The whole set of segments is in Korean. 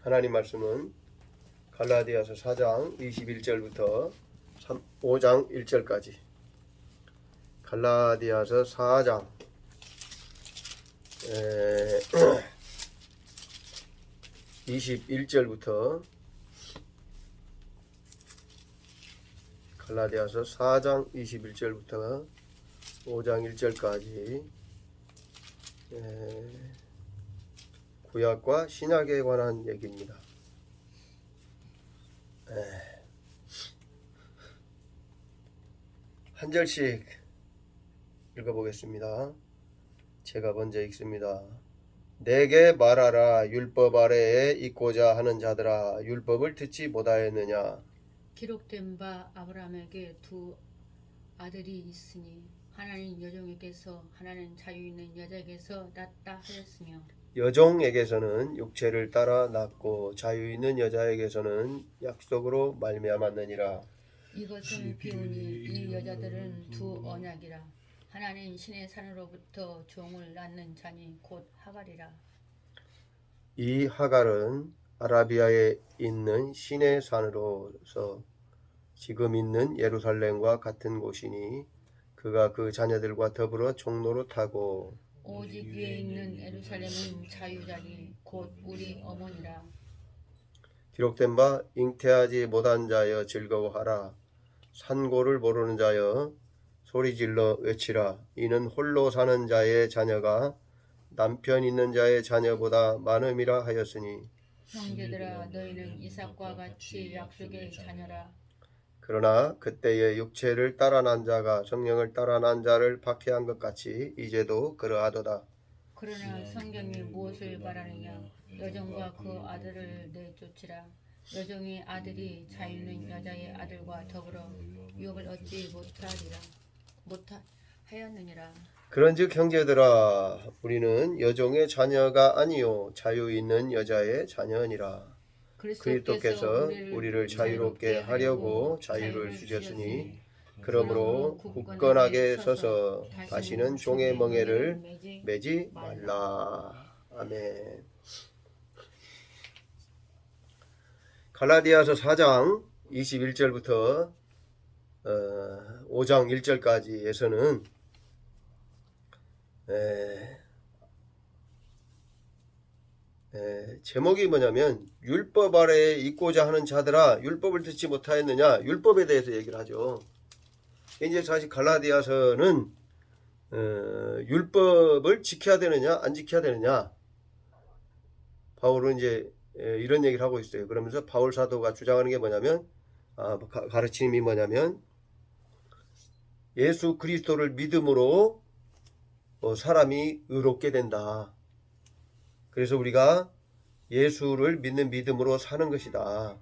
하나님 말씀은 갈라디아서 4장 21절부터 5장 1절까지. 갈라디아서 4장 21절부터 갈라디아서 4장 21절부터 5장 1절까지 구약과 신약에 관한 얘기입니다. 한 절씩 읽어보겠습니다. 제가 먼저 읽습니다. 내게 말하라. 율법 아래에 있고자 하는 자들아, 율법을 듣지 못하였느냐? 기록된 바 아브라함에게 두 아들이 있으니 하나는 여종에게서 하나는 자유 있는 여자에게서 낳았다 하였으며 여종에게서는 육체를 따라 낳고 자유 있는 여자에게서는 약속으로 말미암았느니라. 이것은 비유니 이 여자들은 두 언약이라. 하나는 신의 산으로부터 종을 낳는 자니 곧 하갈이라. 이 하갈은 아라비아에 있는 신의 산으로서 지금 있는 예루살렘과 같은 곳이니 그가 그 자녀들과 더불어 종로로 타고 오직 위에 있는 예루살렘은 자유자니 곧 우리 어머니라. 기록된 바 잉태하지 못한 자여 즐거워하라. 산고를 모르는 자여 소리질러 외치라. 이는 홀로 사는 자의 자녀가 남편 있는 자의 자녀보다 많음이라 하였으니 형제들아 너희는 이삭과 같이 약속의 자녀라. 그러나 그때의 육체를 따라 난 자가 성령을 따라 난 자를 박해한 것 같이 이제도 그러하도다. 그러나 성경이 무엇을 말하느냐? 여종과 그 아들을 내쫓으라. 여종의 아들이 자유있는 여자의 아들과 더불어 유업을 얻지 못하였느니라. 그런즉 형제들아, 우리는 여종의 자녀가 아니요 자유 있는 여자의 자녀니라. 그리스도께서 우리를 자유롭게 하려고 자유를 주셨으니 그러므로 굳건하게 서서 다시는 종의 멍에를 매지 말라. 아멘. 갈라디아서 4장 21절부터 5장 1절까지에서는 제목이 뭐냐면 율법 아래에 있고자 하는 자들아, 율법을 듣지 못하였느냐? 율법에 대해서 얘기를 하죠. 이제 사실 갈라디아서는 율법을 지켜야 되느냐 안 지켜야 되느냐, 바울은 이제 이런 얘기를 하고 있어요. 그러면서 바울 사도가 주장하는 게 뭐냐면 가르침이 뭐냐면 예수 그리스도를 믿음으로 사람이 의롭게 된다. 그래서 우리가 예수를 믿는 믿음으로 사는 것이다.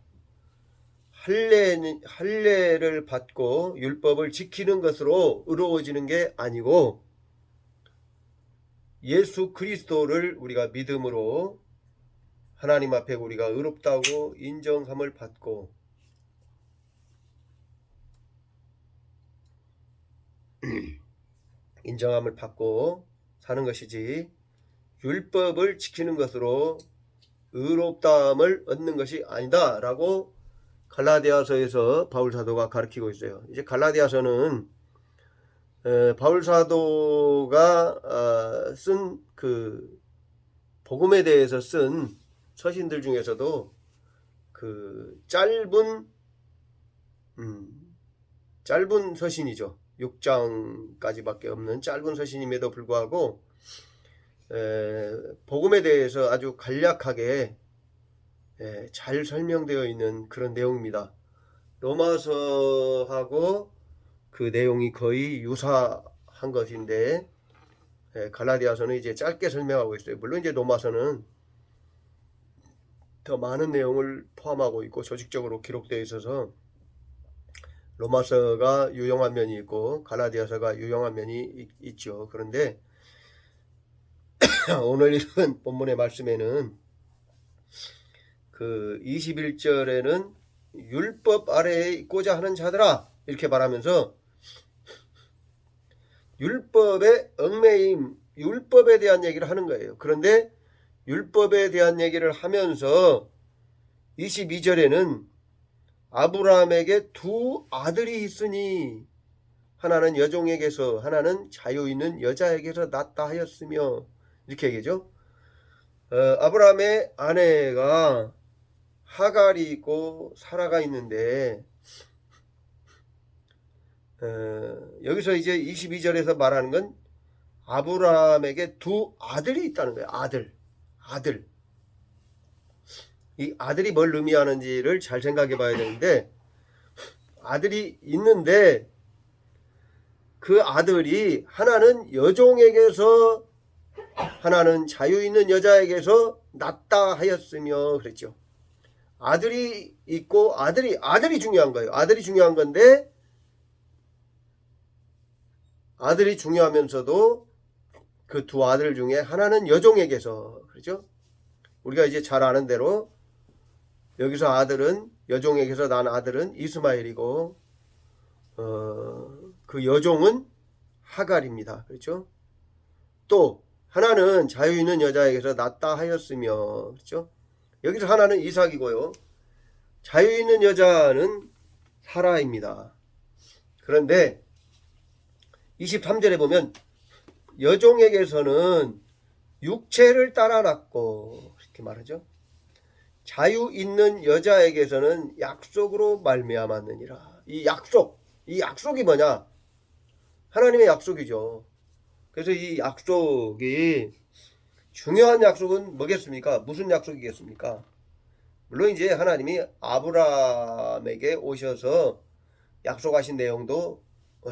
할례를 받고 율법을 지키는 것으로 의로워지는 게 아니고 예수 그리스도를 우리가 믿음으로 하나님 앞에 우리가 의롭다고 인정함을 받고 인정함을 받고 사는 것이지 율법을 지키는 것으로 의롭다함을 얻는 것이 아니다 라고 갈라디아서에서 바울 사도가 가르치고 있어요. 이제 갈라디아서는 바울 사도가 쓴 그 복음에 대해서 쓴 서신들 중에서도 그 짧은 서신이죠. 6장까지밖에 없는 짧은 서신임에도 불구하고 복음에 대해서 아주 간략하게 잘 설명되어 있는 그런 내용입니다. 로마서하고 그 내용이 거의 유사한 것인데 갈라디아서는 이제 짧게 설명하고 있어요. 물론 이제 로마서는 더 많은 내용을 포함하고 있고 조직적으로 기록되어 있어서 로마서가 유용한 면이 있고 갈라디아서가 유용한 면이 있죠. 그런데 오늘 읽은 본문의 말씀에는 그 21절에는 율법 아래에 있고자 하는 자들아 이렇게 말하면서 율법의 얽매임, 율법에 대한 얘기를 하는 거예요. 그런데 율법에 대한 얘기를 하면서 22절에는 아브라함에게 두 아들이 있으니 하나는 여종에게서 하나는 자유 있는 여자에게서 낳다 하였으며 이렇게 얘기죠. 아브라함의 아내가 하갈이 있고 사라가 있는데 여기서 이제 22절에서 말하는 건 아브라함에게 두 아들이 있다는 거예요. 아들. 이 아들이 뭘 의미하는지를 잘 생각해 봐야 되는데 아들이 있는데 그 아들이 하나는 여종에게서 하나는 자유 있는 여자에게서 낳다 하였으며 그랬죠. 아들이 있고 아들이 중요한 거예요. 아들이 중요한 건데 아들이 중요하면서도 그 두 아들 중에 하나는 여종에게서 그렇죠? 우리가 이제 잘 아는 대로 여기서 아들은 여종에게서 난 아들은 이스마엘이고 그 여종은 하갈입니다. 그렇죠? 또 하나는 자유 있는 여자에게서 낳다 하였으며 그렇죠? 여기서 하나는 이삭이고요. 자유 있는 여자는 사라입니다. 그런데 23절에 보면 여종에게서는 육체를 따라 낳고 이렇게 말하죠. 자유 있는 여자에게서는 약속으로 말미암았느니라. 이 약속이 뭐냐? 하나님의 약속이죠. 그래서 이 약속이 중요한 약속은 뭐겠습니까? 무슨 약속이겠습니까? 물론 이제 하나님이 아브라함에게 오셔서 약속하신 내용도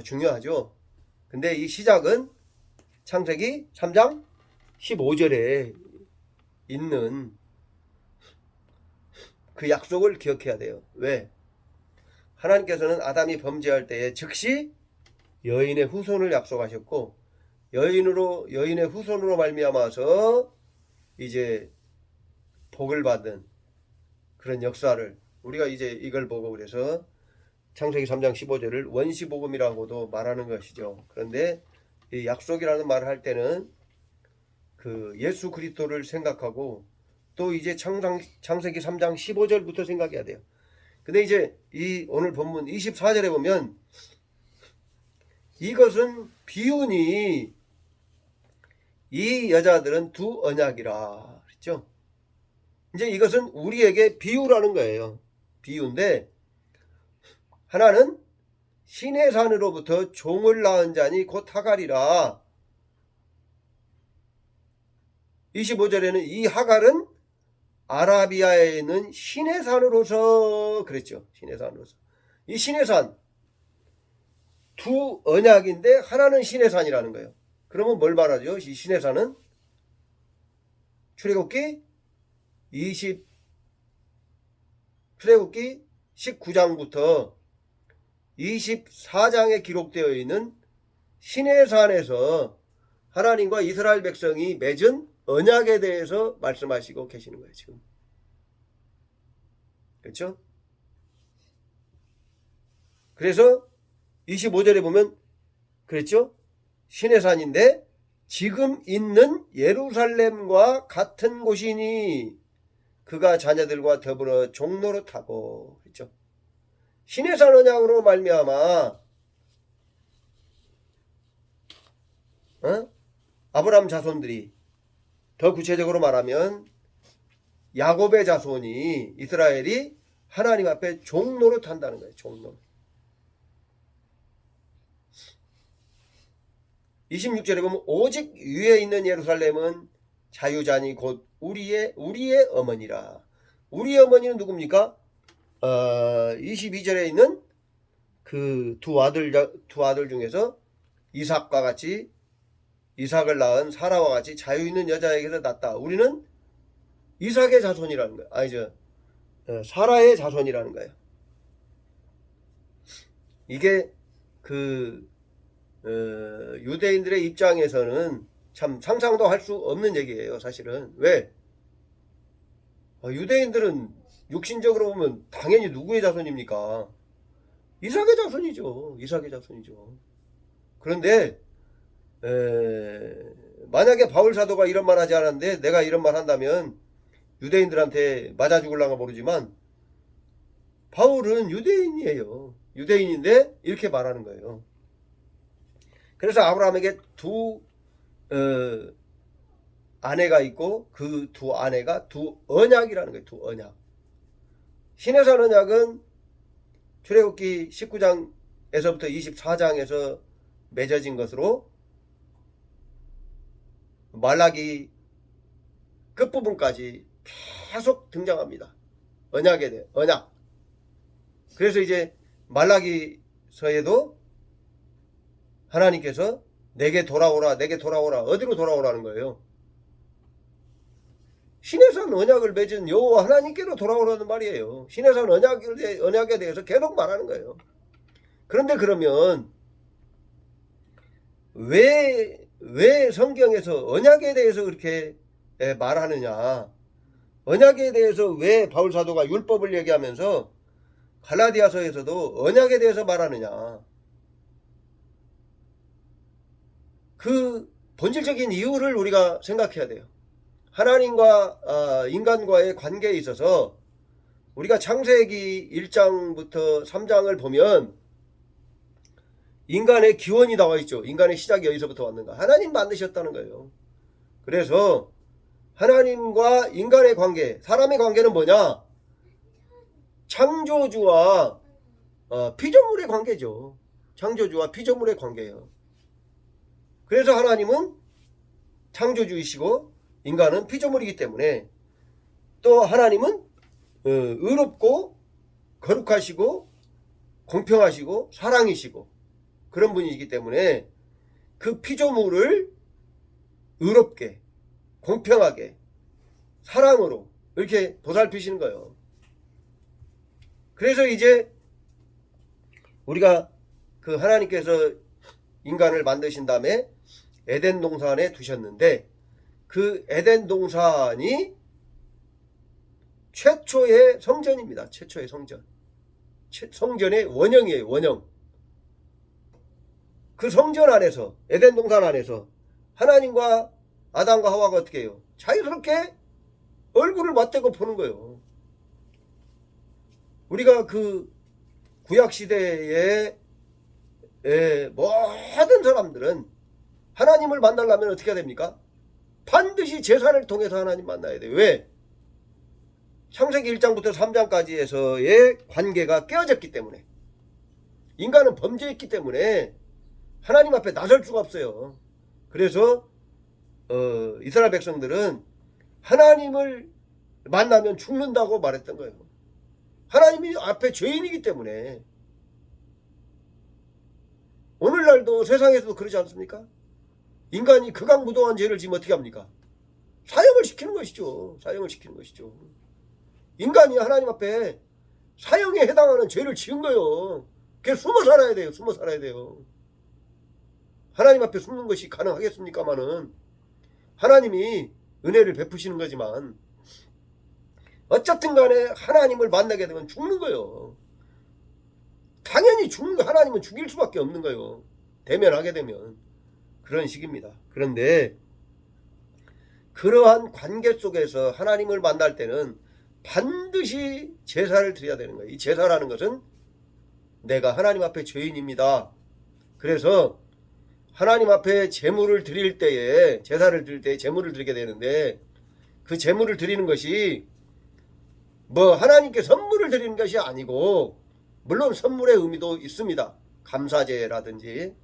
중요하죠. 근데 이 시작은 창세기 3장 15절에 있는 그 약속을 기억해야 돼요. 왜? 하나님께서는 아담이 범죄할 때에 즉시 여인의 후손을 약속하셨고 여인의 후손으로 말미암아서 이제 복을 받는 그런 역사를 우리가 이제 이걸 보고 그래서 창세기 3장 15절을 원시복음이라고도 말하는 것이죠. 그런데 이 약속이라는 말을 할 때는 그 예수 그리스도를 생각하고 또 이제 창세기 3장 15절부터 생각해야 돼요. 근데 이제 이 오늘 본문 24절에 보면 이것은 비유니 이 여자들은 두 언약이라 그랬죠. 이제 이것은 우리에게 비유라는 거예요. 비유인데 하나는 신의 산으로부터 종을 낳은 자니 곧 하갈이라. 25절에는 이 하갈은 아라비아에 있는 신의 산으로서 그랬죠. 신의 산으로서. 이 신의 산 두 언약인데 하나는 신의 산이라는 거예요. 그러면 뭘 말하죠? 이 신의 산은 출애굽기 19장부터 24장에 기록되어 있는 신의 산에서 하나님과 이스라엘 백성이 맺은 언약에 대해서 말씀하시고 계시는 거예요. 지금. 그렇죠? 그래서 25절에 보면 그랬죠? 신의 산인데 지금 있는 예루살렘과 같은 곳이니 그가 자녀들과 더불어 종노릇하고 그렇죠? 신의 산 언약으로 말미암아 아브라함 자손들이 더 구체적으로 말하면 야곱의 자손이 이스라엘이 하나님 앞에 종노릇한다는 거예요. 종노릇. 26절에 보면 오직 위에 있는 예루살렘은 자유자니 곧 우리의 어머니라. 우리의 어머니는 누굽니까? 22절에 있는 그 두 아들 중에서 이삭과 같이 이삭을 낳은 사라와 같이 자유 있는 여자에게서 낳았다. 우리는 이삭의 자손이라는 거예요. 아니죠. 사라의 자손이라는 거예요. 이게 그 유대인들의 입장에서는 참 상상도 할 수 없는 얘기예요. 사실은. 왜? 유대인들은 육신적으로 보면 당연히 누구의 자손입니까? 이삭의 자손이죠. 이삭의 자손이죠. 그런데 만약에 바울 사도가 이런 말 하지 않았는데 내가 이런 말 한다면 유대인들한테 맞아 죽을랑가 모르지만 바울은 유대인이에요. 유대인인데 이렇게 말하는 거예요. 그래서 아브라함에게 두 아내가 있고 그 두 아내가 두 언약이라는 거예요. 두 언약. 시내산 언약은 출애굽기 19장에서부터 24장에서 맺어진 것으로 말라기 끝부분까지 계속 등장합니다. 언약에 대해 언약. 그래서 이제 말라기서에도 하나님께서 내게 돌아오라, 내게 돌아오라. 어디로 돌아오라는 거예요? 시내산 언약을 맺은 여호와 하나님께로 돌아오라는 말이에요. 시내산 언약에 대해서 계속 말하는 거예요. 그런데 그러면 왜 성경에서 언약에 대해서 그렇게 말하느냐? 언약에 대해서 왜 바울 사도가 율법을 얘기하면서 갈라디아서에서도 언약에 대해서 말하느냐? 그 본질적인 이유를 우리가 생각해야 돼요. 하나님과 인간과의 관계에 있어서 우리가 창세기 1장부터 3장을 보면 인간의 기원이 나와 있죠. 인간의 시작이 여기서부터 왔는가. 하나님 만드셨다는 거예요. 그래서 하나님과 인간의 관계, 사람의 관계는 뭐냐? 창조주와 피조물의 관계죠. 창조주와 피조물의 관계예요. 그래서 하나님은 창조주이시고 인간은 피조물이기 때문에 또 하나님은 의롭고 거룩하시고 공평하시고 사랑이시고 그런 분이기 때문에 그 피조물을 의롭게 공평하게 사랑으로 이렇게 보살피시는 거예요. 그래서 이제 우리가 그 하나님께서 인간을 만드신 다음에 에덴 동산에 두셨는데 그 에덴 동산이 최초의 성전입니다. 최초의 성전. 성전의 원형이에요. 원형. 그 성전 안에서 에덴 동산 안에서 하나님과 아담과 하와가 어떻게 해요? 자유스럽게 얼굴을 맞대고 보는 거예요. 우리가 그 구약시대의 모든 사람들은 하나님을 만나려면 어떻게 해야 됩니까? 반드시 제사를 통해서 하나님 만나야 돼요. 왜? 창세기 1장부터 3장까지에서의 관계가 깨어졌기 때문에 인간은 범죄했기 때문에 하나님 앞에 나설 수가 없어요. 그래서 이스라엘 백성들은 하나님을 만나면 죽는다고 말했던 거예요. 하나님이 앞에 죄인이기 때문에. 오늘날도 세상에서도 그러지 않습니까? 인간이 극악무도한 죄를 지면 어떻게 합니까? 사형을 시키는 것이죠. 사형을 시키는 것이죠. 인간이 하나님 앞에 사형에 해당하는 죄를 지은 거예요. 그게 숨어 살아야 돼요. 숨어 살아야 돼요. 하나님 앞에 숨는 것이 가능하겠습니까마는 하나님이 은혜를 베푸시는 거지만 어쨌든 간에 하나님을 만나게 되면 죽는 거예요. 당연히 죽는 거. 하나님은 죽일 수밖에 없는 거예요. 대면하게 되면. 그런 식입니다. 그런데 그러한 관계 속에서 하나님을 만날 때는 반드시 제사를 드려야 되는 거예요. 이 제사라는 것은 내가 하나님 앞에 죄인입니다. 그래서 하나님 앞에 제물을 드릴 때에 제사를 드릴 때에 제물을 드리게 되는데 그 제물을 드리는 것이 뭐 하나님께 선물을 드리는 것이 아니고 물론 선물의 의미도 있습니다. 감사제라든지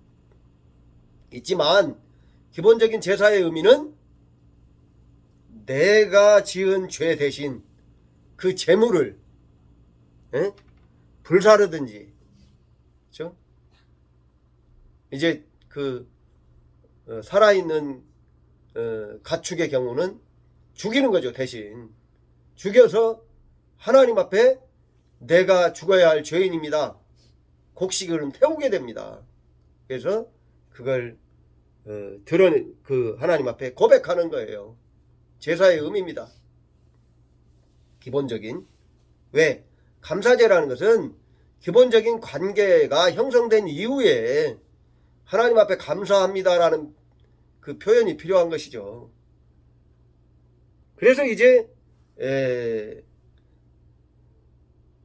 있지만 기본적인 제사의 의미는 내가 지은 죄 대신 그 제물을 불사르든지 그렇죠? 이제 그 살아있는 가축의 경우는 죽이는 거죠. 대신 죽여서 하나님 앞에 내가 죽어야 할 죄인입니다. 곡식을 태우게 됩니다. 그래서 그걸 드러내 그 하나님 앞에 고백하는 거예요. 제사의 의미입니다. 기본적인. 왜? 감사제라는 것은 기본적인 관계가 형성된 이후에 하나님 앞에 감사합니다라는 그 표현이 필요한 것이죠. 그래서 이제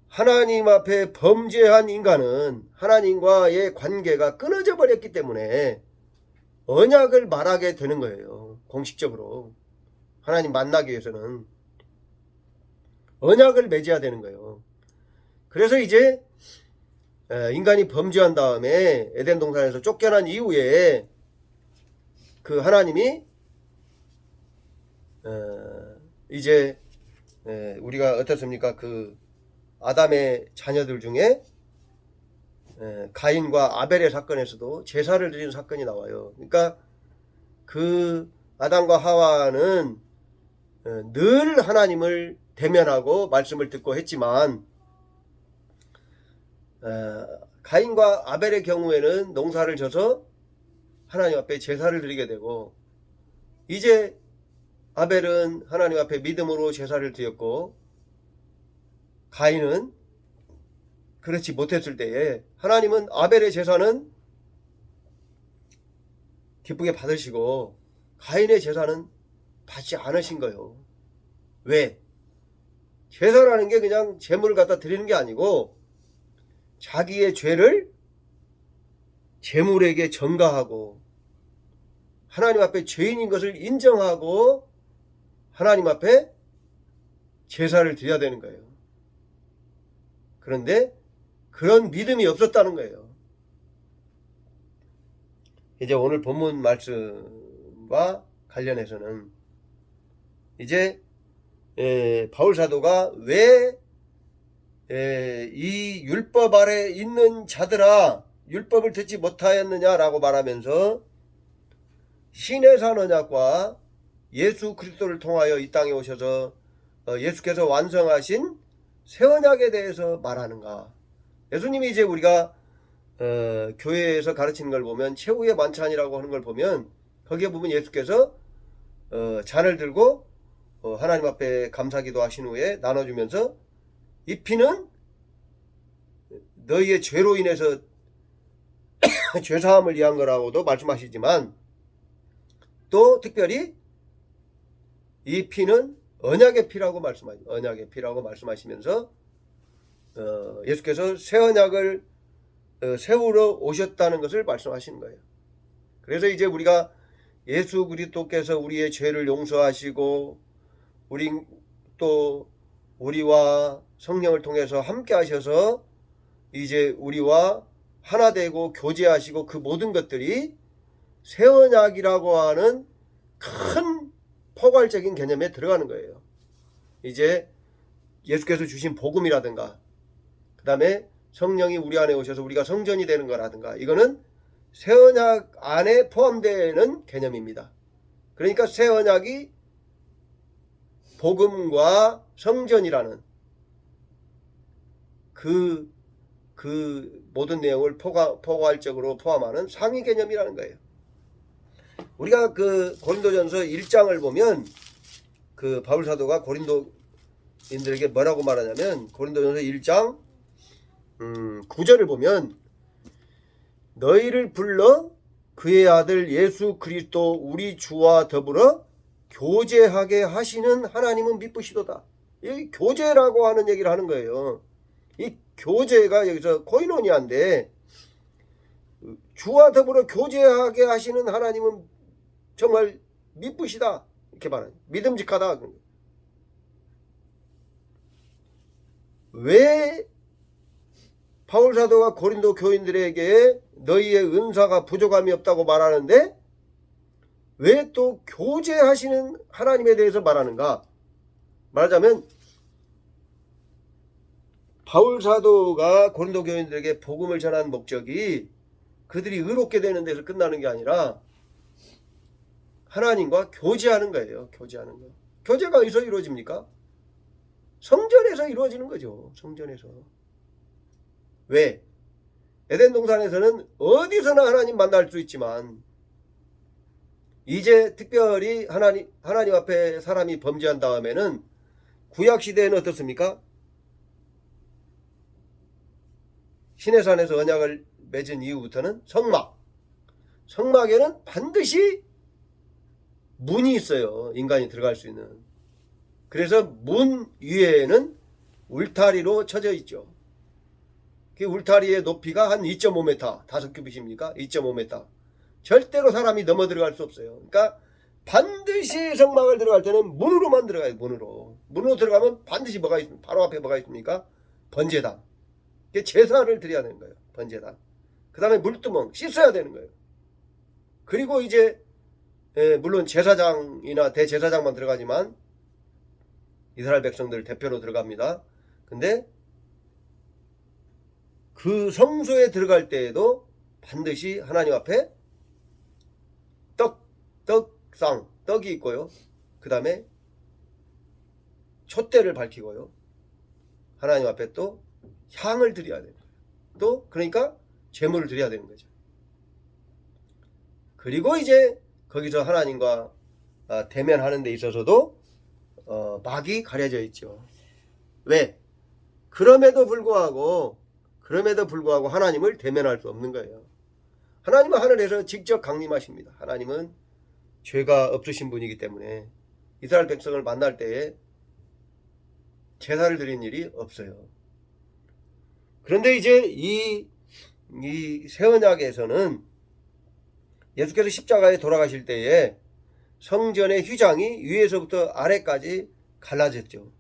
하나님 앞에 범죄한 인간은 하나님과의 관계가 끊어져 버렸기 때문에 언약을 말하게 되는 거예요. 공식적으로 하나님 만나기 위해서는 언약을 맺어야 되는 거예요. 그래서 이제 인간이 범죄한 다음에 에덴 동산에서 쫓겨난 이후에 그 하나님이 이제 우리가 어떻습니까? 그 아담의 자녀들 중에 가인과 아벨의 사건에서도 제사를 드리는 사건이 나와요. 그러니까 그 아담과 하와는 늘 하나님을 대면하고 말씀을 듣고 했지만 가인과 아벨의 경우에는 농사를 져서 하나님 앞에 제사를 드리게 되고, 이제 아벨은 하나님 앞에 믿음으로 제사를 드렸고 가인은 그렇지 못했을 때에 하나님은 아벨의 제사는 기쁘게 받으시고 가인의 제사는 받지 않으신 거예요. 왜? 제사라는 게 그냥 제물을 갖다 드리는 게 아니고 자기의 죄를 제물에게 전가하고 하나님 앞에 죄인인 것을 인정하고 하나님 앞에 제사를 드려야 되는 거예요. 그런데 그런 믿음이 없었다는 거예요. 이제 오늘 본문 말씀과 관련해서는 이제 바울 사도가 왜 이 율법 아래 있는 자들아 율법을 듣지 못하였느냐라고 말하면서 신의 산 언약과 예수 그리스도를 통하여 이 땅에 오셔서 예수께서 완성하신 새 언약에 대해서 말하는가. 예수님이 이제 우리가 교회에서 가르치는 걸 보면 최후의 만찬이라고 하는 걸 보면 거기에 보면 예수께서 잔을 들고 하나님 앞에 감사기도 하신 후에 나눠주면서 이 피는 너희의 죄로 인해서 죄사함을 위한 거라고도 말씀하시지만 또 특별히 이 피는 언약의 피라고 말씀하시면서 예수께서 새 언약을 세우러 오셨다는 것을 말씀하시는 거예요. 그래서 이제 우리가 예수 그리스도께서 우리의 죄를 용서하시고 우리와 성령을 통해서 함께 하셔서 이제 우리와 하나 되고 교제하시고 그 모든 것들이 새 언약이라고 하는 큰 포괄적인 개념에 들어가는 거예요. 이제 예수께서 주신 복음이라든가 그 다음에 성령이 우리 안에 오셔서 우리가 성전이 되는 거라든가 이거는 새 언약 안에 포함되는 개념입니다. 그러니까 새 언약이 복음과 성전이라는 그 모든 내용을 포괄적으로 포함하는 상위 개념이라는 거예요. 우리가 그 고린도전서 1장을 보면 그 바울 사도가 고린도인들에게 뭐라고 말하냐면 고린도전서 1장 9절을 보면 너희를 불러 그의 아들 예수 그리스도 우리 주와 더불어 교제하게 하시는 하나님은 미쁘시도다. 이 교제라고 하는 얘기를 하는 거예요. 이 교제가 여기서 코이노니아인데 주와 더불어 교제하게 하시는 하나님은 정말 미쁘시다 이렇게 말해요. 믿음직하다. 왜 바울 사도가 고린도 교인들에게 너희의 은사가 부족함이 없다고 말하는데 왜 또 교제하시는 하나님에 대해서 말하는가? 말하자면 바울 사도가 고린도 교인들에게 복음을 전하는 목적이 그들이 의롭게 되는 데서 끝나는 게 아니라 하나님과 교제하는 거예요. 교제하는 거. 교제가 어디서 이루어집니까? 성전에서 이루어지는 거죠. 성전에서. 왜? 에덴 동산에서는 어디서나 하나님 만날 수 있지만 이제 특별히 하나님 앞에 사람이 범죄한 다음에는 구약 시대에는 어떻습니까? 시내산에서 언약을 맺은 이후부터는 성막에는 반드시 문이 있어요. 인간이 들어갈 수 있는. 그래서 문 위에는 울타리로 쳐져 있죠. 그 울타리의 높이가 한 2.5m, 5규빗입니까? 2.5m. 절대로 사람이 넘어 들어갈 수 없어요. 그러니까 반드시 성막을 들어갈 때는 문으로만 들어가요. 문으로 들어가면 반드시 뭐가 있습니까? 바로 앞에 뭐가 있습니까? 번제단. 제사를 드려야 되는 거예요. 번제단. 그 다음에 물두멍 씻어야 되는 거예요. 그리고 이제 물론 제사장이나 대제사장만 들어가지만 이스라엘 백성들 대표로 들어갑니다. 근데 그 성소에 들어갈 때에도 반드시 하나님 앞에 떡이 있고요. 그 다음에 촛대를 밝히고요. 하나님 앞에 또 향을 드려야 돼요. 또 그러니까 제물을 드려야 되는 거죠. 그리고 이제 거기서 하나님과 대면하는 데 있어서도 막이 가려져 있죠. 왜? 그럼에도 불구하고 하나님을 대면할 수 없는 거예요. 하나님은 하늘에서 직접 강림하십니다. 하나님은 죄가 없으신 분이기 때문에 이스라엘 백성을 만날 때에 제사를 드린 일이 없어요. 그런데 이제 이 새 언약에서는 예수께서 십자가에 돌아가실 때에 성전의 휘장이 위에서부터 아래까지 갈라졌죠.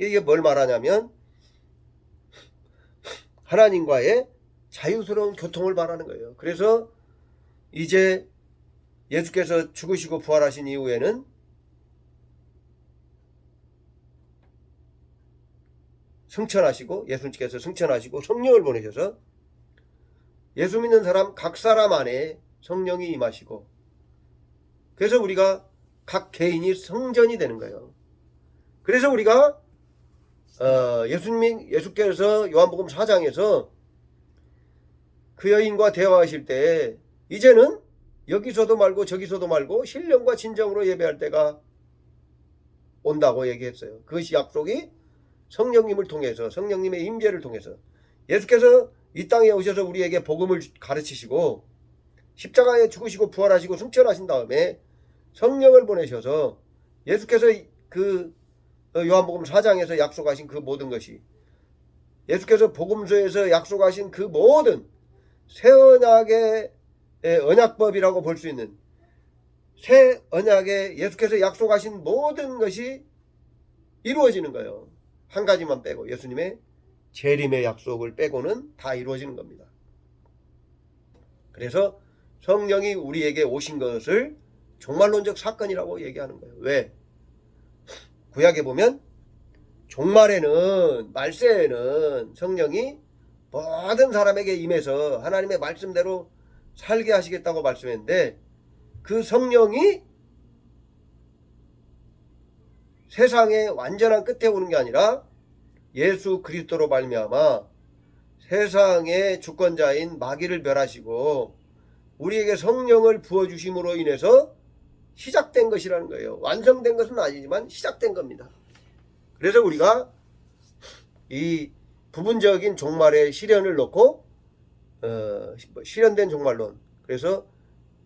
이게 뭘 말하냐면 하나님과의 자유스러운 교통을 말하는 거예요. 그래서 이제 예수께서 죽으시고 부활하신 이후에는 예수님께서 승천하시고 성령을 보내셔서 예수 믿는 사람 각 사람 안에 성령이 임하시고, 그래서 우리가 각 개인이 성전이 되는 거예요. 그래서 우리가 예수께서 요한복음 4장에서 그 여인과 대화하실 때 이제는 여기서도 말고 저기서도 말고 신령과 진정으로 예배할 때가 온다고 얘기했어요. 그것이 약속이 성령님을 통해서, 성령님의 임재를 통해서 예수께서 이 땅에 오셔서 우리에게 복음을 가르치시고 십자가에 죽으시고 부활하시고 승천하신 다음에 성령을 보내셔서 예수께서 그 요한복음 4장에서 약속하신 그 모든 것이, 예수께서 복음서에서 약속하신 그 모든 새 언약의 언약법이라고 볼 수 있는 새 언약에 예수께서 약속하신 모든 것이 이루어지는 거예요. 한 가지만 빼고, 예수님의 재림의 약속을 빼고는 다 이루어지는 겁니다. 그래서 성령이 우리에게 오신 것을 종말론적 사건이라고 얘기하는 거예요. 왜? 구약에 보면 종말에는, 말세에는 성령이 모든 사람에게 임해서 하나님의 말씀대로 살게 하시겠다고 말씀했는데, 그 성령이 세상의 완전한 끝에 오는 게 아니라 예수 그리스도로 말미암아 세상의 주권자인 마귀를 멸하시고 우리에게 성령을 부어주심으로 인해서 시작된 것이라는 거예요. 완성된 것은 아니지만 시작된 겁니다. 그래서 우리가 이 부분적인 종말의 시련을 놓고 실현된 종말론, 그래서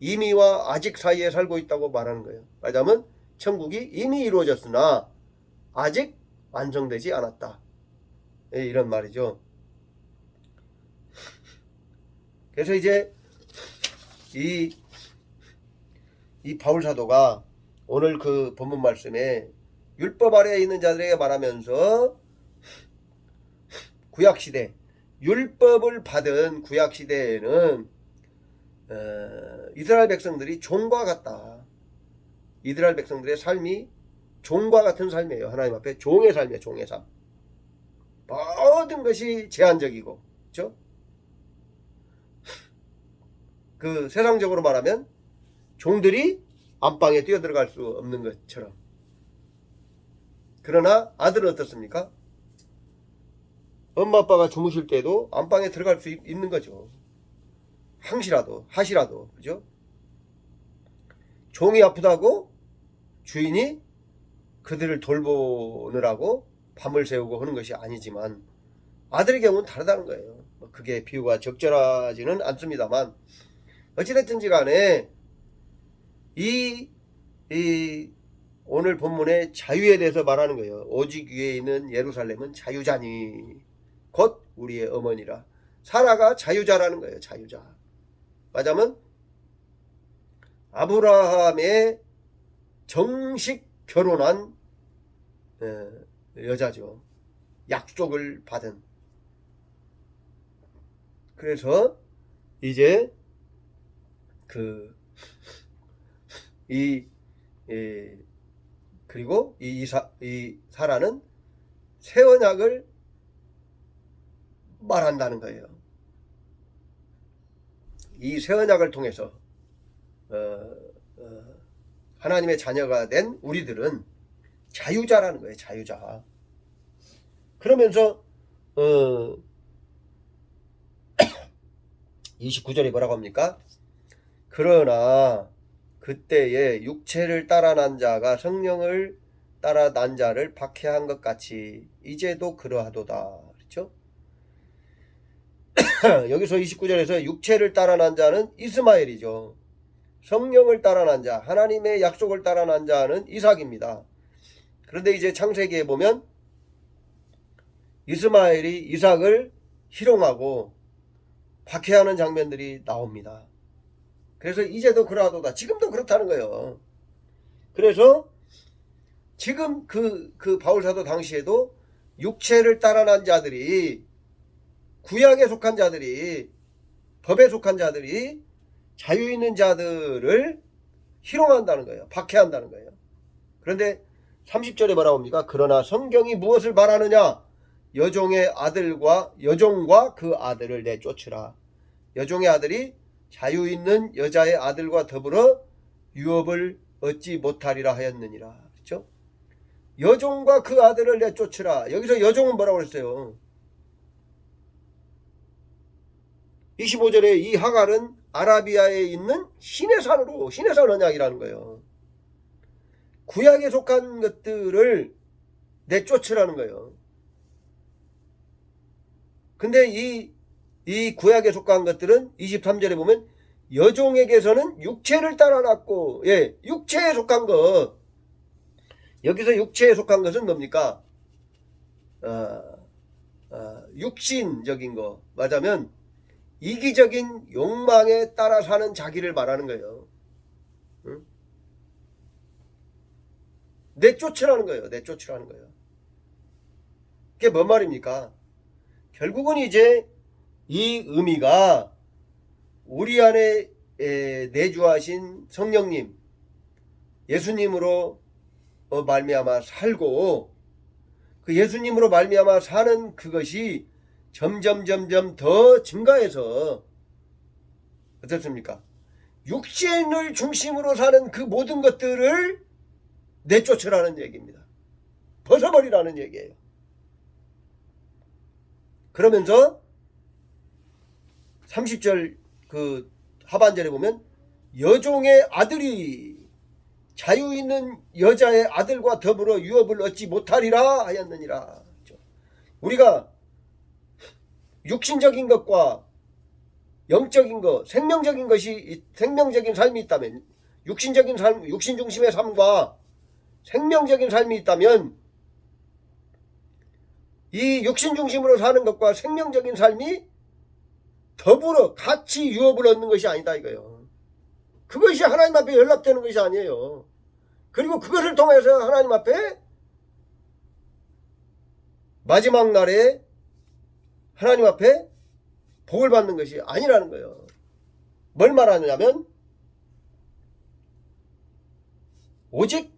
이미와 아직 사이에 살고 있다고 말하는 거예요. 말하자면 천국이 이미 이루어졌으나 아직 완성되지 않았다, 이런 말이죠. 그래서 이제 이 바울 사도가 오늘 그 본문 말씀에 율법 아래에 있는 자들에게 말하면서 구약시대, 율법을 받은 구약시대에는 이스라엘 백성들이 종과 같다. 이스라엘 백성들의 삶이 종과 같은 삶이에요. 하나님 앞에 종의 삶이에요. 종의 삶. 모든 것이 제한적이고, 그렇죠? 그 세상적으로 말하면 종들이 안방에 뛰어들어갈 수 없는 것처럼. 그러나 아들은 어떻습니까? 엄마 아빠가 주무실 때도 안방에 들어갈 수 있는 거죠. 하시라도, 그죠? 종이 아프다고 주인이 그들을 돌보느라고 밤을 새우고 하는 것이 아니지만, 아들의 경우는 다르다는 거예요. 그게 비유가 적절하지는 않습니다만, 어찌됐든지 간에 이 오늘 본문의 자유에 대해서 말하는 거예요. 오직 위에 있는 예루살렘은 자유자니 곧 우리의 어머니라. 사라가 자유자라는 거예요. 자유자. 맞으면 아브라함의 정식 결혼한 여자죠. 약속을 받은. 그래서 이제 그리고 이 사라는 새 언약을 말한다는 거예요. 이 새 언약을 통해서 하나님의 자녀가 된 우리들은 자유자라는 거예요. 자유자. 그러면서 29절에 뭐라고 합니까? 그러나 그때에 육체를 따라 난 자가 성령을 따라 난 자를 박해한 것 같이 이제도 그러하도다. 그렇죠? 여기서 29절에서 육체를 따라 난 자는 이스마엘이죠. 성령을 따라 난 자, 하나님의 약속을 따라 난 자는 이삭입니다. 그런데 이제 창세기에 보면 이스마엘이 이삭을 희롱하고 박해하는 장면들이 나옵니다. 그래서 이제도 그러하도다. 지금도 그렇다는 거예요. 그래서 지금 그 바울사도 당시에도 육체를 따라 난 자들이, 구약에 속한 자들이, 법에 속한 자들이 자유 있는 자들을 희롱한다는 거예요. 박해한다는 거예요. 그런데 30절에 뭐라고 합니까? 그러나 성경이 무엇을 말하느냐? 여종과 그 아들을 내쫓으라. 여종의 아들이 자유 있는 여자의 아들과 더불어 유업을 얻지 못하리라 하였느니라. 그렇죠? 여종과 그 아들을 내쫓으라. 여기서 여종은 뭐라고 그랬어요? 25절에 이 하갈은 아라비아에 있는 시내산 언약이라는 거예요. 구약에 속한 것들을 내쫓으라는 거예요. 근데 이 구약에 속한 것들은 23절에 보면 여종에게서는 육체를 따라 났고, 육체에 속한 것. 여기서 육체에 속한 것은 뭡니까? 육신적인 거. 말하자면 이기적인 욕망에 따라 사는 자기를 말하는 거예요. 응? 내쫓으라는 거예요. 내쫓으라는 거예요. 그게 뭔 말입니까? 결국은 이제 이 의미가 우리 안에 내주하신 성령님, 예수님으로 말미암아 살고, 그 예수님으로 말미암아 사는 그것이 점점 더 증가해서 어떻습니까? 육신을 중심으로 사는 그 모든 것들을 내쫓으라는 얘기입니다. 벗어버리라는 얘기예요. 그러면서 30절 그 하반절에 보면 여종의 아들이 자유 있는 여자의 아들과 더불어 유업을 얻지 못하리라 하였느니라. 우리가 육신적인 것과 영적인 것, 생명적인 삶이 있다면, 육신적인 삶, 육신 중심의 삶과 생명적인 삶이 있다면 이 육신 중심으로 사는 것과 생명적인 삶이 더불어 같이 유업을 얻는 것이 아니다 이거예요. 그것이 하나님 앞에 연락되는 것이 아니에요. 그리고 그것을 통해서 하나님 앞에 마지막 날에 하나님 앞에 복을 받는 것이 아니라는 거예요. 뭘 말하느냐면 오직,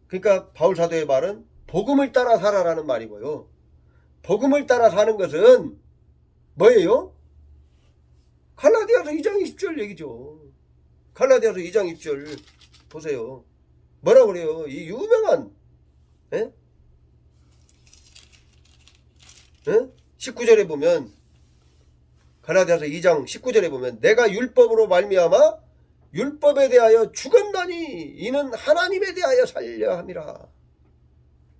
그러니까 바울 사도의 말은 복음을 따라 살아라는 말이고요. 복음을 따라 사는 것은 뭐예요? 갈라디아서 2장 20절 얘기죠. 갈라디아서 2장 20절 보세요. 뭐라고 그래요? 이 유명한 19절에 보면, 갈라디아서 2장 19절에 보면 내가 율법으로 말미암아 율법에 대하여 죽었나니 이는 하나님에 대하여 살려 함이라.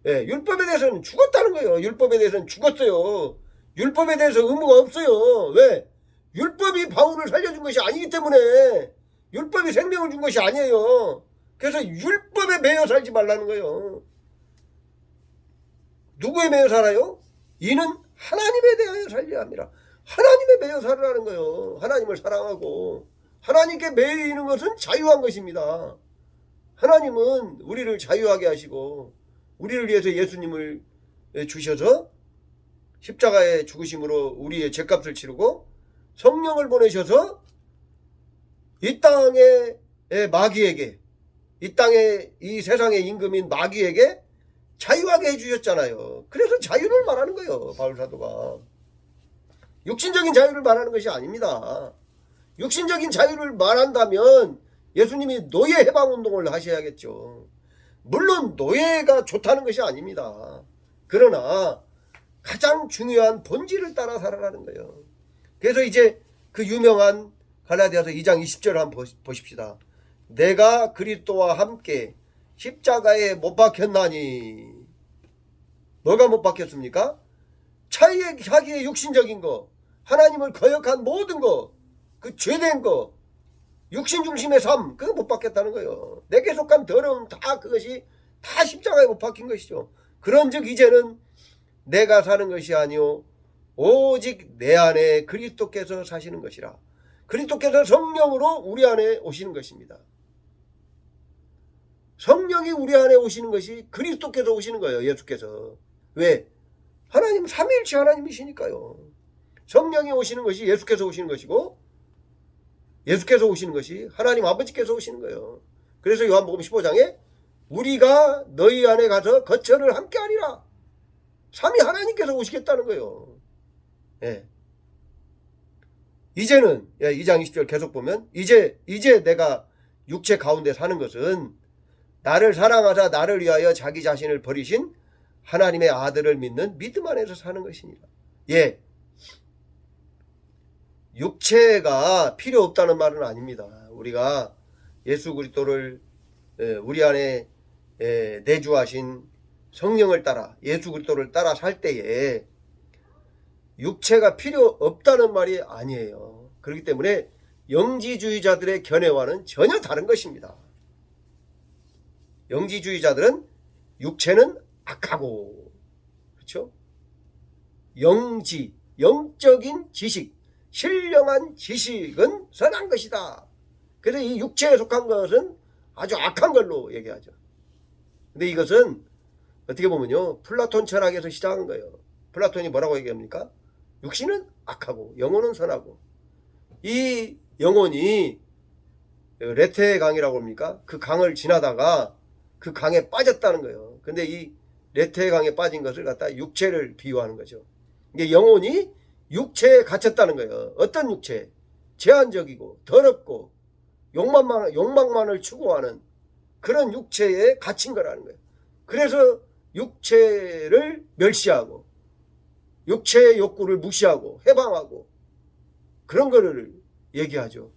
율법에 대해서는 죽었다는 거예요. 율법에 대해서는 죽었어요. 율법에 대해서 의무가 없어요. 왜? 율법이 바울을 살려준 것이 아니기 때문에. 율법이 생명을 준 것이 아니에요. 그래서 율법에 매여 살지 말라는 거예요. 누구에 매여 살아요? 이는 하나님에 대하여 살려야 합니다. 하나님에 매여 살으라는 거예요. 하나님을 사랑하고 하나님께 매여 있는 것은 자유한 것입니다. 하나님은 우리를 자유하게 하시고 우리를 위해서 예수님을 주셔서 십자가의 죽으심으로 우리의 죄값을 치르고 성령을 보내셔서 이 땅의 마귀에게, 이 땅의 이 세상의 임금인 마귀에게 자유하게 해주셨잖아요. 그래서 자유를 말하는 거예요, 바울사도가. 육신적인 자유를 말하는 것이 아닙니다. 육신적인 자유를 말한다면 예수님이 노예 해방운동을 하셔야겠죠. 물론 노예가 좋다는 것이 아닙니다. 그러나 가장 중요한 본질을 따라 살아라는 거예요. 그래서 이제 그 유명한 갈라디아서 2장 20절을 한번 보십시다. 내가 그리스도와 함께 십자가에 못 박혔나니. 뭐가 못 박혔습니까? 자기의 육신적인 거, 하나님을 거역한 모든 거, 그 죄된 거, 육신 중심의 삶, 그거 못 박혔다는 거예요. 내게 속한 더러움 다 그것이 다 십자가에 못 박힌 것이죠. 그런즉 이제는 내가 사는 것이 아니오 오직 내 안에 그리스도께서 사시는 것이라. 그리스도께서 성령으로 우리 안에 오시는 것입니다. 성령이 우리 안에 오시는 것이 그리스도께서 오시는 거예요. 예수께서. 왜? 하나님 삼위일체 하나님이시니까요. 성령이 오시는 것이 예수께서 오시는 것이고 예수께서 오시는 것이 하나님 아버지께서 오시는 거예요. 그래서 요한복음 15장에 우리가 너희 안에 가서 거처를 함께 하리라. 삼위 하나님께서 오시겠다는 거예요. 예. 이제는 2장 20절 계속 보면 이제 내가 육체 가운데 사는 것은 나를 사랑하사 나를 위하여 자기 자신을 버리신 하나님의 아들을 믿는 믿음 안에서 사는 것이니라. 예. 육체가 필요 없다는 말은 아닙니다. 우리가 예수 그리스도를 우리 안에 내주하신 성령을 따라 예수 그리스도를 따라 살 때에 육체가 필요 없다는 말이 아니에요. 그렇기 때문에 영지주의자들의 견해와는 전혀 다른 것입니다. 영지주의자들은 육체는 악하고, 그렇죠? 영적인 지식, 신령한 지식은 선한 것이다. 그래서 이 육체에 속한 것은 아주 악한 걸로 얘기하죠. 근데 이것은 어떻게 보면요, 플라톤 철학에서 시작한 거예요. 플라톤이 뭐라고 얘기합니까? 육신은 악하고 영혼은 선하고, 이 영혼이 레테 강이라고 합니까? 그 강을 지나다가 그 강에 빠졌다는 거예요. 근데 이 레테 강에 빠진 것을 갖다 육체를 비유하는 거죠. 이게 영혼이 육체에 갇혔다는 거예요. 어떤 육체? 제한적이고 더럽고 욕망만을 추구하는 그런 육체에 갇힌 거라는 거예요. 그래서 육체를 멸시하고 육체의 욕구를 무시하고 해방하고 그런 거를 얘기하죠.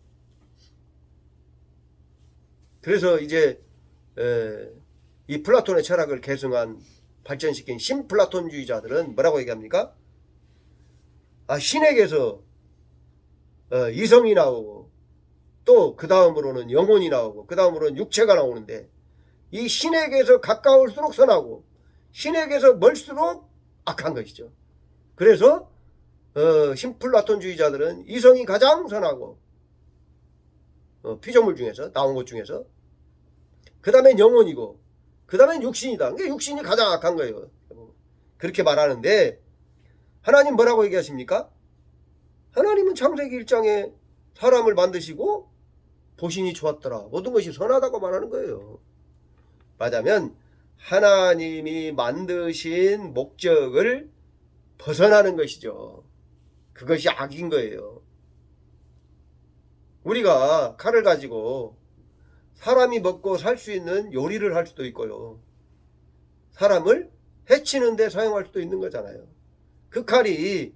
그래서 이제 이 플라톤의 철학을 계승한 발전시킨 신플라톤주의자들은 뭐라고 얘기합니까? 신에게서 이성이 나오고 또 그 다음으로는 영혼이 나오고 그 다음으로는 육체가 나오는데 이 신에게서 가까울수록 선하고 신에게서 멀수록 악한 것이죠. 그래서 신플라톤주의자들은 이성이 가장 선하고 피조물 중에서 나온 것 중에서 그 다음엔 영혼이고 그 다음엔 육신이다. 그러니까 육신이 가장 악한 거예요. 그렇게 말하는데 하나님 뭐라고 얘기하십니까? 하나님은 창세기 1장에 사람을 만드시고 보시니 좋았더라. 모든 것이 선하다고 말하는 거예요. 말하자면 하나님이 만드신 목적을 벗어나는 것이죠. 그것이 악인 거예요. 우리가 칼을 가지고 사람이 먹고 살 수 있는 요리를 할 수도 있고요. 사람을 해치는 데 사용할 수도 있는 거잖아요. 그 칼이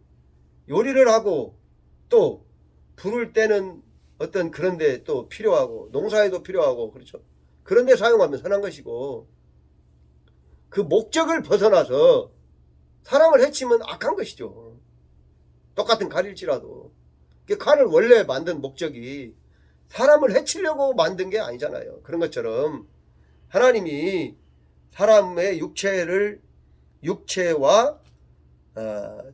요리를 하고 또 불을 떼는 어떤 그런 데 또 필요하고 농사에도 필요하고 그렇죠. 그런 데 사용하면 선한 것이고 그 목적을 벗어나서 사람을 해치면 악한 것이죠. 똑같은 칼일지라도. 칼을 원래 만든 목적이 사람을 해치려고 만든 게 아니잖아요. 그런 것처럼 하나님이 사람의 육체와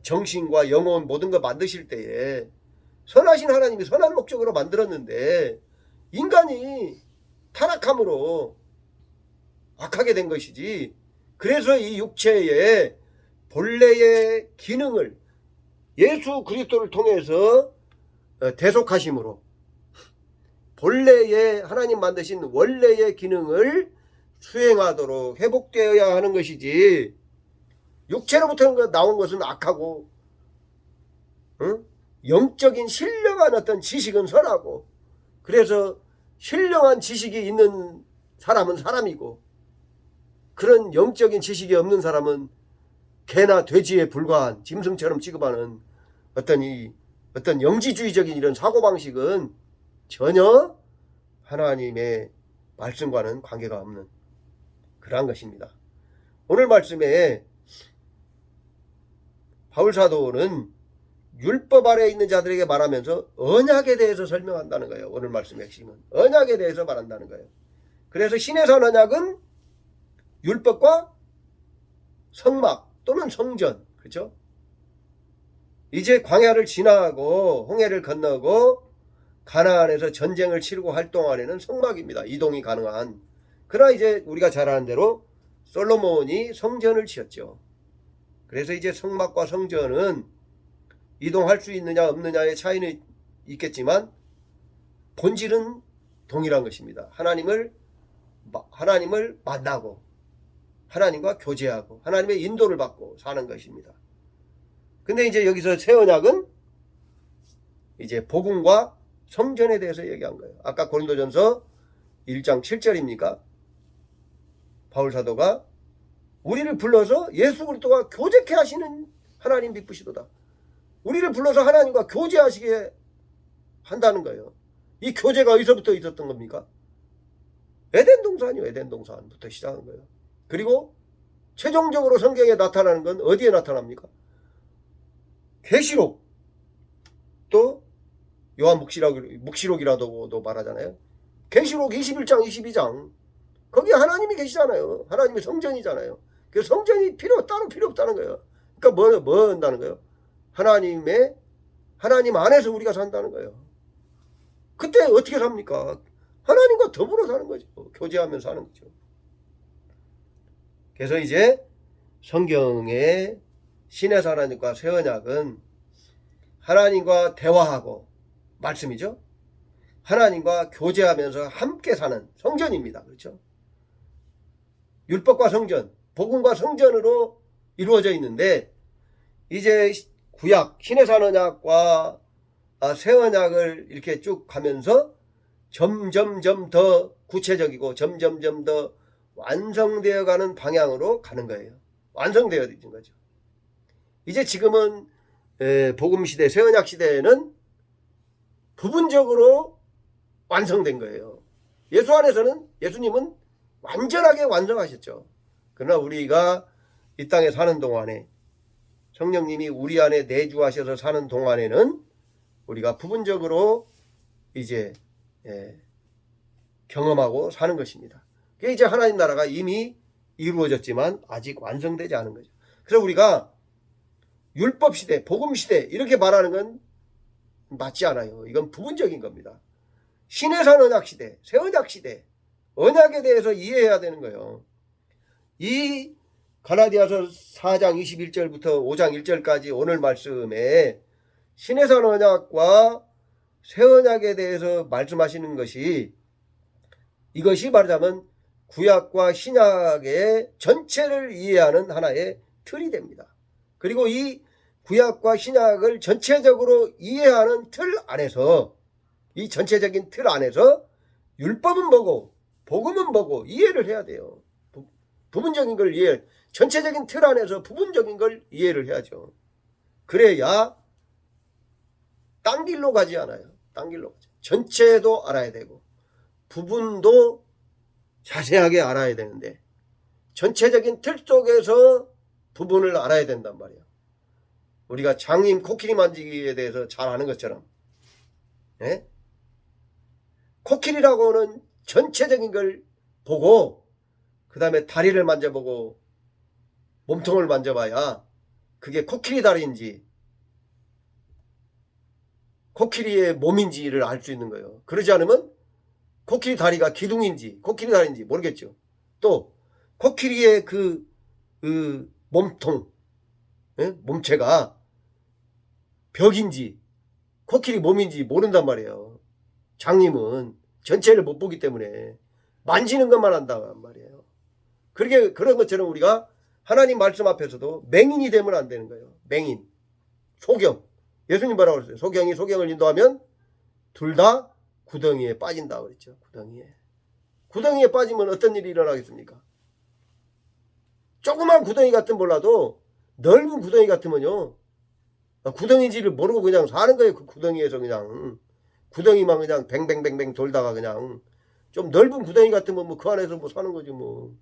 정신과 영혼 모든 거 만드실 때에 선하신 하나님이 선한 목적으로 만들었는데 인간이 타락함으로 악하게 된 것이지, 그래서 이 육체의 본래의 기능을 예수 그리스도를 통해서 대속하심으로 본래의 하나님 만드신 원래의 기능을 수행하도록 회복되어야 하는 것이지, 육체로부터 나온 것은 악하고 영적인 신령한 어떤 지식은 선하고, 그래서 신령한 지식이 있는 사람은 사람이고 그런 영적인 지식이 없는 사람은 개나 돼지에 불과한 짐승처럼 취급하는 어떤 영지주의적인 이런 사고방식은 전혀 하나님의 말씀과는 관계가 없는 그러한 것입니다. 오늘 말씀에 바울사도는 율법 아래에 있는 자들에게 말하면서 언약에 대해서 설명한다는 거예요. 오늘 말씀의 핵심은 언약에 대해서 말한다는 거예요. 그래서 신의 선 언약은 율법과 성막 또는 성전, 그렇죠? 이제 광야를 지나고 홍해를 건너고 가나안에서 전쟁을 치르고 할 동안에는 성막입니다. 이동이 가능한. 그러나 이제 우리가 잘 아는 대로 솔로몬이 성전을 지었죠. 그래서 이제 성막과 성전은 이동할 수 있느냐 없느냐의 차이는 있겠지만 본질은 동일한 것입니다. 하나님을 만나고 하나님과 교제하고 하나님의 인도를 받고 사는 것입니다. 근데 이제 여기서 새 언약은 이제 복음과 성전에 대해서 얘기한 거예요. 아까 고린도전서 1장 7절입니까? 바울 사도가 우리를 불러서 예수 그리스도가 교제케 하시는 하나님 기쁘시도다. 우리를 불러서 하나님과 교제하시게 한다는 거예요. 이 교제가 어디서부터 있었던 겁니까? 에덴 동산이요. 에덴 동산부터 시작한 거예요. 그리고 최종적으로 성경에 나타나는 건 어디에 나타납니까? 계시록, 또 요한 묵시록이라고도 말하잖아요. 계시록 21장 22장 거기에 하나님이 계시잖아요. 하나님이 성전이잖아요. 그래서 성전이 따로 필요 없다는 거예요. 그러니까 뭐 한다는 거예요? 하나님 안에서 우리가 산다는 거예요. 그때 어떻게 삽니까? 하나님과 더불어 사는 거죠. 교제하면서 사는 거죠. 그래서 이제 성경의 신의 하나님과 새 언약은 하나님과 대화하고 말씀이죠. 하나님과 교제하면서 함께 사는 성전입니다. 그렇죠? 율법과 성전, 복음과 성전으로 이루어져 있는데 이제 구약, 신의 언약과 새 언약을 이렇게 쭉 가면서 점점점 더 구체적이고 점점점 더 완성되어 가는 방향으로 가는 거예요. 완성되어 있는 거죠. 이제 지금은 복음 시대, 새 언약 시대에는 부분적으로 완성된 거예요. 예수 안에서는 예수님은 완전하게 완성하셨죠. 그러나 우리가 이 땅에 사는 동안에 성령님이 우리 안에 내주하셔서 사는 동안에는 우리가 부분적으로 이제 경험하고 사는 것입니다. 그게 이제 하나님 나라가 이미 이루어졌지만 아직 완성되지 않은 거죠. 그래서 우리가 율법 시대, 복음 시대 이렇게 말하는 건 맞지 않아요. 이건 부분적인 겁니다. 신의 언약 시대, 새 언약 시대, 언약에 대해서 이해해야 되는 거예요. 이 갈라디아서 4장 21절부터 5장 1절까지 오늘 말씀에 신의 언약과 새 언약에 대해서 말씀하시는 것이, 이것이 말하자면 구약과 신약의 전체를 이해하는 하나의 틀이 됩니다. 그리고 이 구약과 신약을 전체적으로 이해하는 틀 안에서, 이 전체적인 틀 안에서 율법은 뭐고 복음은 뭐고 이해를 해야 돼요. 부분적인 걸 전체적인 틀 안에서 부분적인 걸 이해를 해야죠. 그래야 딴 길로 가지 않아요. 딴 길로 가죠. 전체도 알아야 되고 부분도 자세하게 알아야 되는데 전체적인 틀 속에서 부분을 알아야 된단 말이에요. 우리가 장님 코끼리 만지기에 대해서 잘 아는 것처럼, 코끼리라고는 전체적인 걸 보고 그 다음에 다리를 만져보고 몸통을 만져봐야 그게 코끼리 다리인지 코끼리의 몸인지를 알 수 있는 거예요. 그러지 않으면 코끼리 다리가 기둥인지 코끼리 다리인지 모르겠죠. 또 코끼리의 그 몸통, 몸체가 벽인지 코끼리 몸인지 모른단 말이에요. 장님은 전체를 못 보기 때문에 만지는 것만 한단 말이에요. 그런 것처럼 우리가 하나님 말씀 앞에서도 맹인이 되면 안 되는 거예요. 맹인, 소경. 예수님 뭐라고 그랬어요? 소경이 소경을 인도하면 둘 다 구덩이에 빠진다 그랬죠. 구덩이에 빠지면 어떤 일이 일어나겠습니까? 조그만 구덩이 같은 몰라도 넓은 구덩이 같으면요, 구덩이인지를 모르고 그냥 사는 거예요. 그 구덩이에서 그냥 구덩이만 그냥 뱅뱅뱅뱅 돌다가 그냥 좀 넓은 구덩이 같으면 뭐 그 안에서 뭐 사는 거죠. 뭐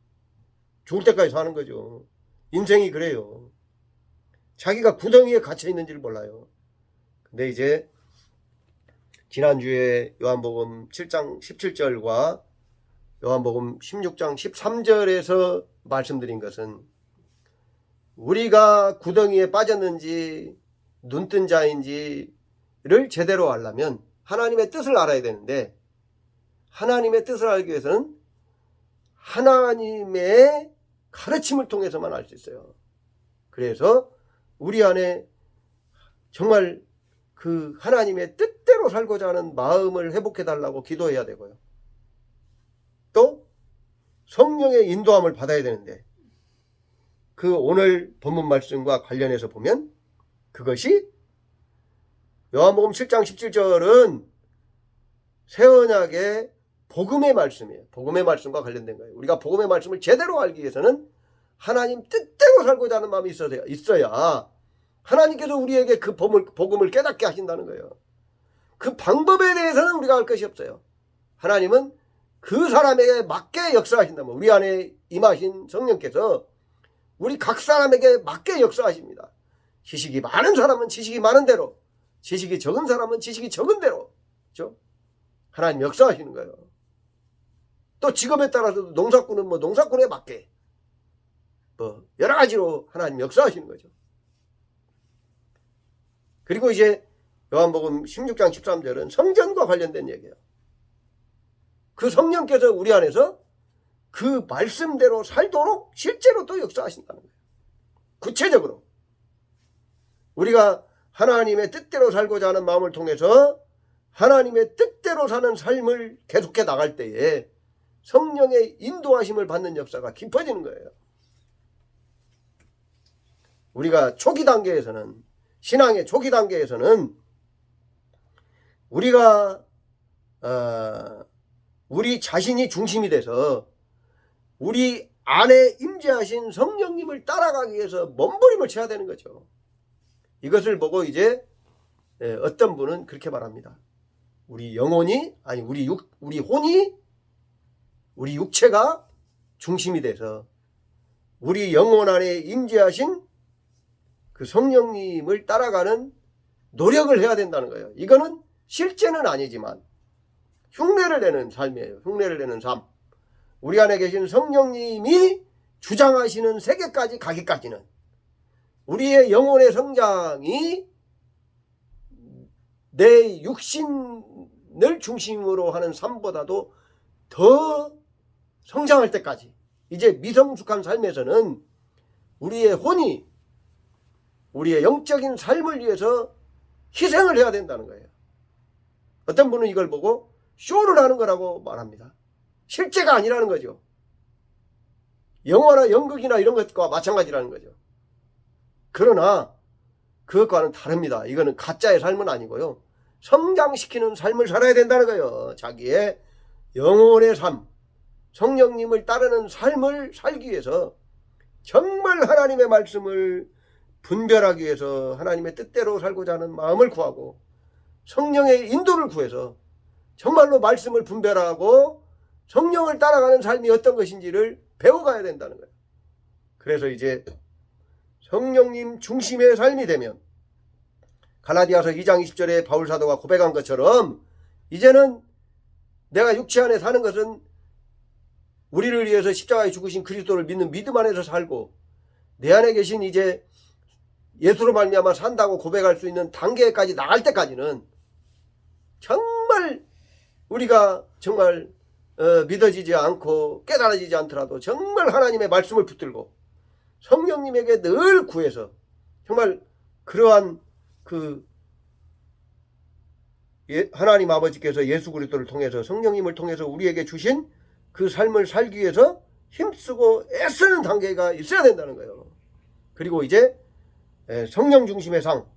죽을 때까지 사는 거죠. 인생이 그래요. 자기가 구덩이에 갇혀 있는지를 몰라요. 근데 이제 지난주에 요한복음 7장 17절과 요한복음 16장 13절에서 말씀드린 것은 우리가 구덩이에 빠졌는지 눈뜬 자인지를 제대로 알려면 하나님의 뜻을 알아야 되는데, 하나님의 뜻을 알기 위해서는 하나님의 가르침을 통해서만 알 수 있어요. 그래서 우리 안에 정말 그 하나님의 뜻대로 살고자 하는 마음을 회복해 달라고 기도해야 되고요. 또 성령의 인도함을 받아야 되는데, 그 오늘 본문 말씀과 관련해서 보면 그것이 요한복음 7장 17절은 새 언약의 복음의 말씀이에요. 복음의 말씀과 관련된 거예요. 우리가 복음의 말씀을 제대로 알기 위해서는 하나님 뜻대로 살고자 하는 마음이 있어야 하나님께서 우리에게 그 복음을 깨닫게 하신다는 거예요. 그 방법에 대해서는 우리가 알 것이 없어요. 하나님은 그 사람에게 맞게 역사하신다면, 우리 안에 임하신 성령께서 우리 각 사람에게 맞게 역사하십니다. 지식이 많은 사람은 지식이 많은 대로, 지식이 적은 사람은 지식이 적은 대로, 그렇죠? 하나님 역사하시는 거예요. 또 직업에 따라서도 농사꾼은 뭐 농사꾼에 맞게 뭐 여러 가지로 하나님 역사하시는 거죠. 그리고 이제 요한복음 16장 13절은 성전과 관련된 얘기예요. 그 성령께서 우리 안에서 그 말씀대로 살도록 실제로 또 역사하신다는 거예요. 구체적으로 우리가 하나님의 뜻대로 살고자 하는 마음을 통해서 하나님의 뜻대로 사는 삶을 계속해 나갈 때에 성령의 인도하심을 받는 역사가 깊어지는 거예요. 우리가 초기 단계에서는, 신앙의 초기 단계에서는 우리가 우리 자신이 중심이 돼서 우리 안에 임재하신 성령님을 따라가기 위해서 몸부림을 쳐야 되는 거죠. 이것을 보고 이제 어떤 분은 그렇게 말합니다. 우리 영혼이, 아니 우리 혼이, 우리 육체가 중심이 돼서 우리 영혼 안에 임재하신 그 성령님을 따라가는 노력을 해야 된다는 거예요. 이거는 실제는 아니지만 흉내를 내는 삶이에요. 흉내를 내는 삶. 우리 안에 계신 성령님이 주장하시는 세계까지 가기까지는 우리의 영혼의 성장이 내 육신을 중심으로 하는 삶보다도 더 성장할 때까지, 이제 미성숙한 삶에서는 우리의 혼이 우리의 영적인 삶을 위해서 희생을 해야 된다는 거예요. 어떤 분은 이걸 보고 쇼를 하는 거라고 말합니다. 실제가 아니라는 거죠. 영화나 연극이나 이런 것과 마찬가지라는 거죠. 그러나 그것과는 다릅니다. 이거는 가짜의 삶은 아니고요, 성장시키는 삶을 살아야 된다는 거예요. 자기의 영혼의 삶, 성령님을 따르는 삶을 살기 위해서 정말 하나님의 말씀을 분별하기 위해서 하나님의 뜻대로 살고자 하는 마음을 구하고 성령의 인도를 구해서 정말로 말씀을 분별하고 성령을 따라가는 삶이 어떤 것인지를 배워가야 된다는 거예요. 그래서 이제 성령님 중심의 삶이 되면 갈라디아서 2장 20절에 바울 사도가 고백한 것처럼 이제는 내가 육체 안에 사는 것은 우리를 위해서 십자가에 죽으신 그리스도를 믿는 믿음 안에서 살고 내 안에 계신 이제 예수로 말미암아 산다고 고백할 수 있는 단계까지 나갈 때까지는 정말 우리가 정말 믿어지지 않고 깨달아지지 않더라도 정말 하나님의 말씀을 붙들고 성령님에게 늘 구해서 정말 그러한 그 하나님 아버지께서 예수 그리스도를 통해서 성령님을 통해서 우리에게 주신 그 삶을 살기 위해서 힘쓰고 애쓰는 단계가 있어야 된다는 거예요. 그리고 이제 성령 중심의 상,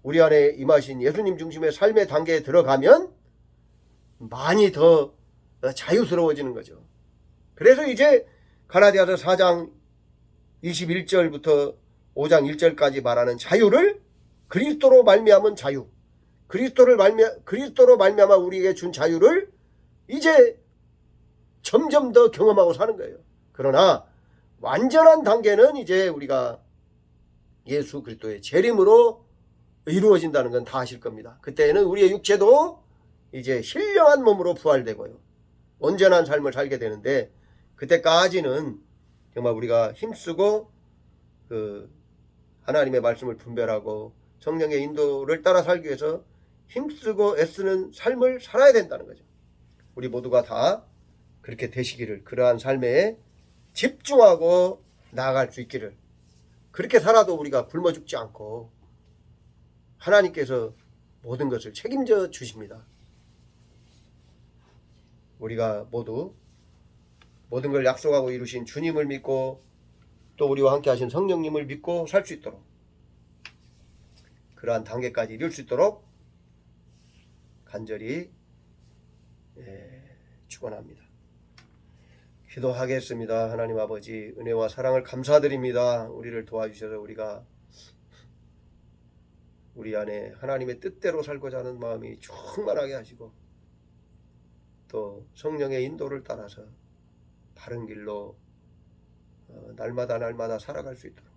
우리 안에 임하신 예수님 중심의 삶의 단계에 들어가면 많이 더 자유스러워지는 거죠. 그래서 이제 갈라디아서 4장 21절부터 5장 1절까지 말하는 자유를 그리스도로 말미암은 자유, 그리스도로 말미암아 우리에게 준 자유를 이제 점점 더 경험하고 사는 거예요. 그러나 완전한 단계는 이제 우리가 예수 그리스도의 재림으로 이루어진다는 건 다 아실 겁니다. 그때는 우리의 육체도 이제 신령한 몸으로 부활되고요. 온전한 삶을 살게 되는데 그때까지는 정말 우리가 힘쓰고 그 하나님의 말씀을 분별하고 성령의 인도를 따라 살기 위해서 힘쓰고 애쓰는 삶을 살아야 된다는 거죠. 우리 모두가 다 그렇게 되시기를, 그러한 삶에 집중하고 나아갈 수 있기를, 그렇게 살아도 우리가 굶어 죽지 않고 하나님께서 모든 것을 책임져 주십니다. 우리가 모두 모든 걸 약속하고 이루신 주님을 믿고 또 우리와 함께 하신 성령님을 믿고 살 수 있도록, 그러한 단계까지 이룰 수 있도록 간절히 축원합니다. 기도하겠습니다. 하나님 아버지, 은혜와 사랑을 감사드립니다. 우리를 도와주셔서 우리가 우리 안에 하나님의 뜻대로 살고자 하는 마음이 충만하게 하시고 또 성령의 인도를 따라서 바른 길로 날마다 살아갈 수 있도록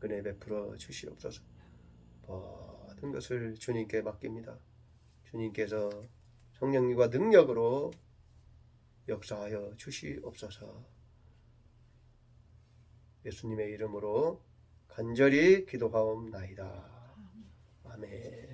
은혜 베풀어 주시옵소서. 모든 것을 주님께 맡깁니다. 주님께서 성령님과 능력으로 역사하여 주시옵소서. 예수님의 이름으로 간절히 기도하옵나이다. 아멘.